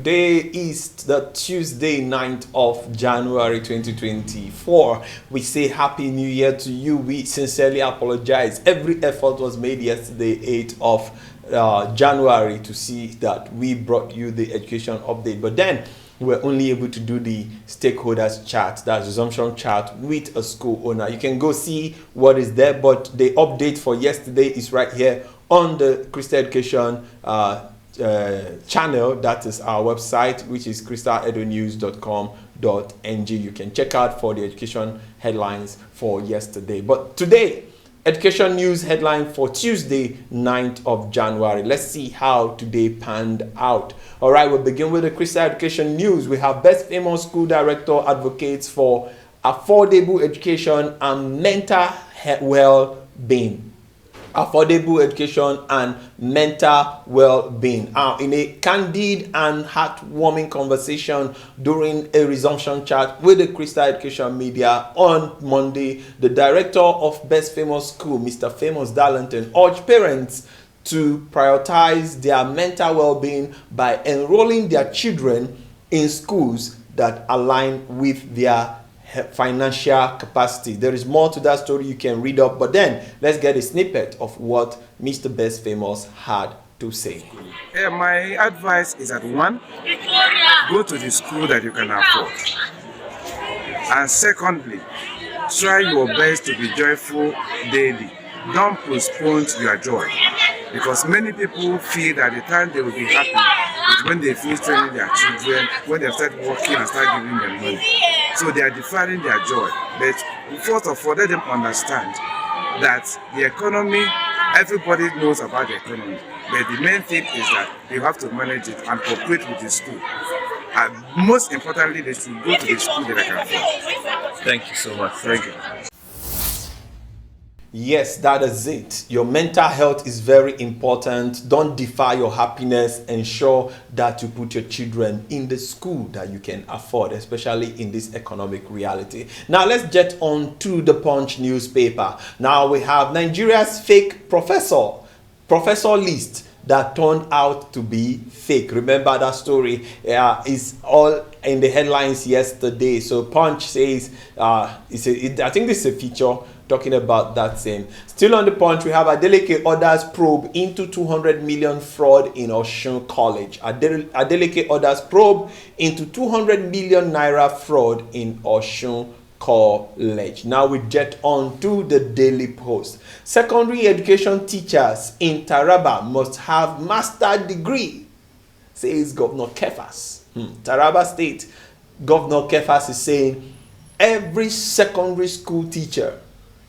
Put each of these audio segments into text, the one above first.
Today is the Tuesday, 9th of January 2024. We say Happy New Year to you. We sincerely apologize. Every effort was made yesterday, 8th of January, to see that we brought you the education update. But then we were only able to do the stakeholders chart, that's resumption chart with a school owner. You can go see what is there, but the update for yesterday is right here on the Crystal Education channel. That is our website, which is crystaledonews.com.ng. You can check out for the education headlines for yesterday. But today, education news headline for Tuesday, 9th of January. Let's see how today panned out. All right, we'll begin with the Crystal Education news. We have Best Famous School Director advocates for affordable education and mental well-being. Affordable education and mental well-being. In a candid and heartwarming conversation during a resumption chat with the Crystal Education media on Monday, the director of Best Famous School, Mr. Famous Darlington, urged parents to prioritize their mental well-being by enrolling their children in schools that align with their financial capacity. There is more to that story you can read up, but then let's get a snippet of what Mr. Best Famous had to say. My advice is that one, go to the school that you can afford. And secondly, try your best to be joyful daily. Don't postpone your joy. Because many people feel that the time they will be happy is when they finish training their children, when they start working and start giving them money. So they are deferring their joy. But first of all, let them understand that the economy, everybody knows about the economy. But the main thing is that you have to manage it and cooperate with the school. And most importantly, they should go to the school that they can afford. Thank you so much. Thank you. Yes, that is it. Your mental health is very important. Don't defer your happiness. Ensure that you put your children in the school that you can afford, especially in this economic reality. Now, let's get on to the Punch newspaper. Now, we have Nigeria's fake professor list that turned out to be fake. Remember that story? It's all in the headlines yesterday. So Punch says, I think this is a feature talking about that same. Still on the Punch, we have Adeleke orders probe into 200 million fraud in Osun College. Adeleke orders probe into 200 million naira fraud in Osun College. Now we jet on to the Daily Post. Secondary education teachers in Taraba must have master's degree, says Governor Kefas. Taraba State Governor Kefas is saying every secondary school teacher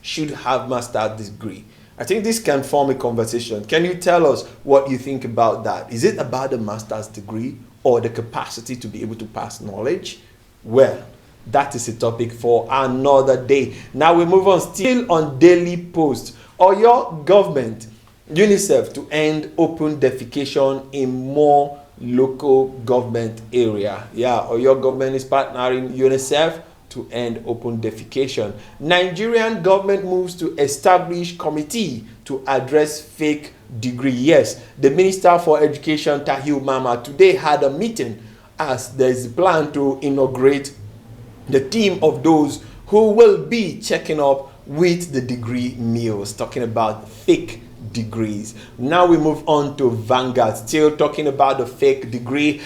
should have master's degree. I think this can form a conversation. Can you tell us what you think about that? Is it about the master's degree or the capacity to be able to pass knowledge? Well, that is a topic for another day. Now we move on, still on Daily Post. Oyo government, UNICEF to end open defecation in more local government area. Yeah, Oyo government is partnering UNICEF to end open defecation. Nigerian government moves to establish committee to address fake degree. Yes, the Minister for Education, Tahir Mama, today had a meeting as there is a plan to inaugurate the team of those who will be checking up with the degree meals, talking about fake degrees. Now we move on to Vanguard, still talking about the fake degree.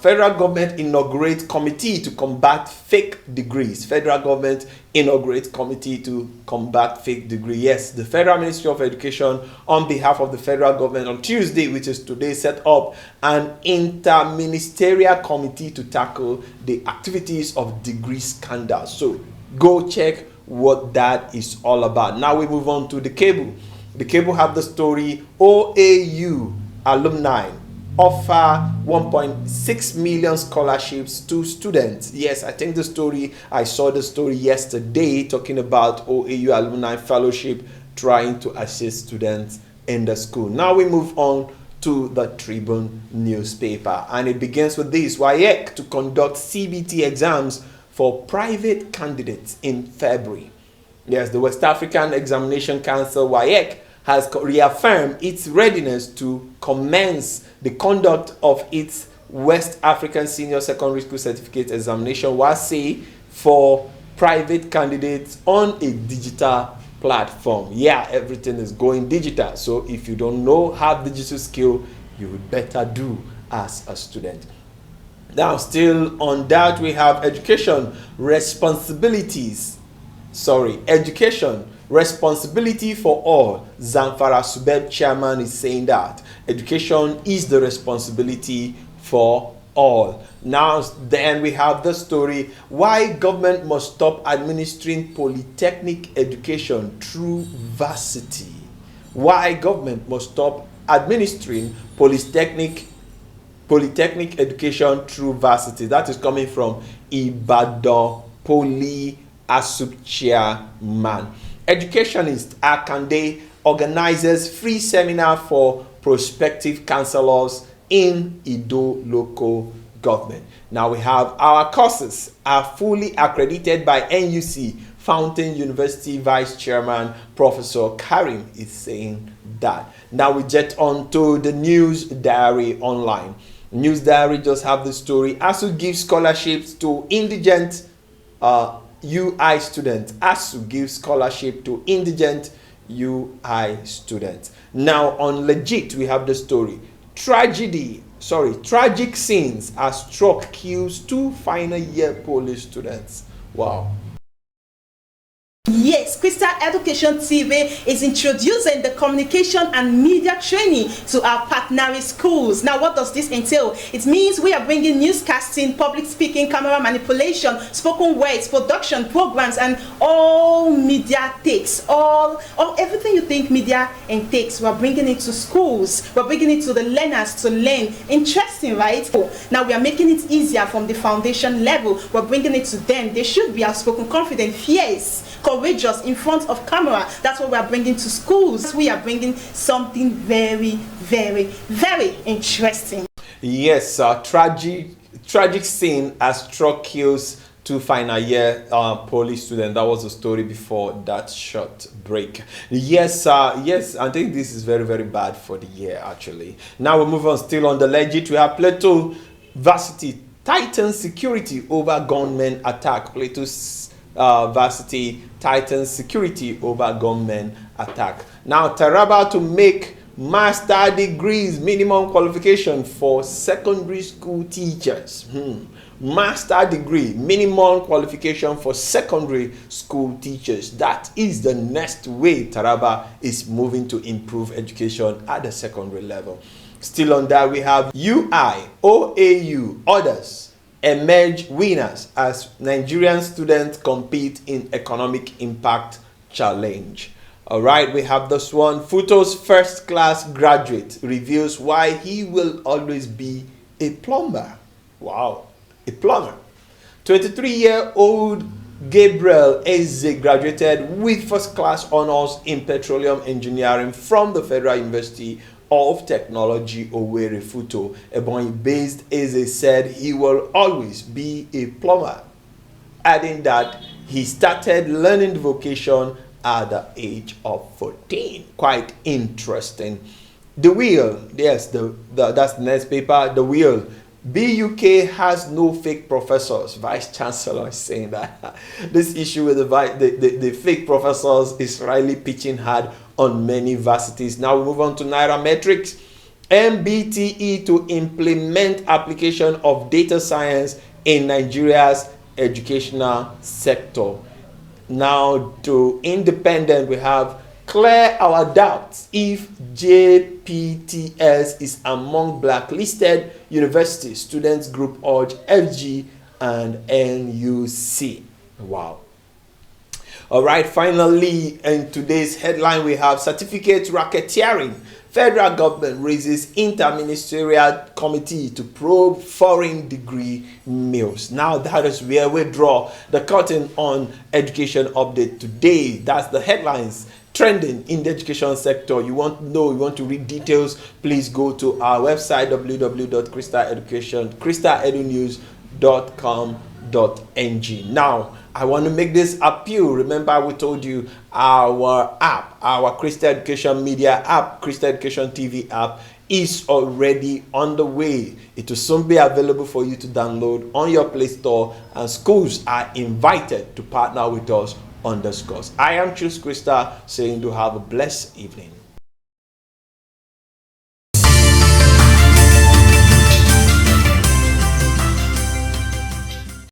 Federal government inaugurates committee to combat fake degrees. Federal government inaugurates committee to combat fake degree. Yes, the Federal Ministry of Education, on behalf of the federal government, on Tuesday, which is today, set up an interministerial committee to tackle the activities of degree scandal. So go check what that is all about. Now we move on to the Cable. The Cable have the story: OAU alumni offer 1.6 million scholarships to students. Yes, I think I saw the story yesterday talking about OAU Alumni Fellowship trying to assist students in the school. Now we move on to the Tribune newspaper, and it begins with this: WAEC to conduct CBT exams for private candidates in February. Yes, the West African Examination Council, WAEC, has reaffirmed its readiness to commence the conduct of its West African Senior Secondary School Certificate Examination, WASSCE, for private candidates on a digital platform. Yeah, everything is going digital. So if you don't know, have digital skill, you would better do as a student. Now, still on that, we have education responsibilities. Education responsibility for all. Zamfara Subeb chairman is saying that education is the responsibility for all. Now, then we have the story why government must stop administering polytechnic education through varsity. Why government must stop administering polytechnic education through varsity. That is coming from Ibadan Poly ASUP chairman. Educationist Akande organizes free seminar for prospective councillors in Ido local government. Now we have our courses are fully accredited by NUC. Fountain University Vice Chairman Professor Karim is saying that. Now we jet on to the News Diary online. News Diary just have the story. ASU gives scholarships to indigent UI students. ASU gives scholarship to indigent UI students. Now on Legit we have the story. Tragic scenes as truck kills 2 final year police students. Wow. Yes, Crystal Education TV is introducing the communication and media training to our partner schools. Now, what does this entail? It means we are bringing newscasting, public speaking, camera manipulation, spoken words, production programs, and all media takes, all everything you think media takes. We're bringing it to schools. We're bringing it to the learners to learn. Interesting, right? Now we are making it easier from the foundation level. We're bringing it to them. They should be outspoken, confident, fierce, courageous in front of camera. That's what we are bringing to schools. We are bringing something very, very, very interesting. Yes, tragic scene as truck kills 2 final year police students. That was the story before that short break. Yes, I think this is very, very bad for the year actually. Now we move on. Still on the Legit, we have Plateau Varsity tightens security over gunmen attack. Plateau Varsity tightens security over gunmen attack. Now Taraba to make master degrees minimum qualification for secondary school teachers. Master degree minimum qualification for secondary school teachers. That is the next way Taraba is moving to improve education at the secondary level. Still on that, we have UI, OAU, others emerge winners as Nigerian students compete in Economic Impact Challenge. All right, we have this one. Futo's first class graduate reveals why he will always be a plumber. Wow, a plumber. 23-year-old Gabriel Eze graduated with first class honors in petroleum engineering from the Federal University of Technology Owerri Futo. Ebonyi-based Eze said he will always be a plumber, adding that he started learning the vocation at the age of 14. Quite interesting. The Wheel, yes, that's the next paper. The Wheel. BUK has no fake professors. Vice Chancellor is saying that. This issue with the fake professors is really pitching hard on many varsities. Now we move on to Nairametrics. MBTE to implement application of data science in Nigeria's educational sector. Now to Independent, we have clear our doubts if JPTS is among blacklisted universities. Students group urge FG and NUC. Wow. All right, finally, in today's headline, we have certificate racketeering. Federal government raises interministerial committee to probe foreign degree mills. Now that is where we draw the curtain on education update today. That's the headlines trending in the education sector. You want to know, you want to read details, please go to our website www.crystaledunews.com.ng. Now I want to make this appeal. Remember, we told you our app, our Christian Education Media app, Christian Education TV app, is already on the way. It will soon be available for you to download on your Play Store, and schools are invited to partner with us on this course. I am Chus Krista saying do have a blessed evening.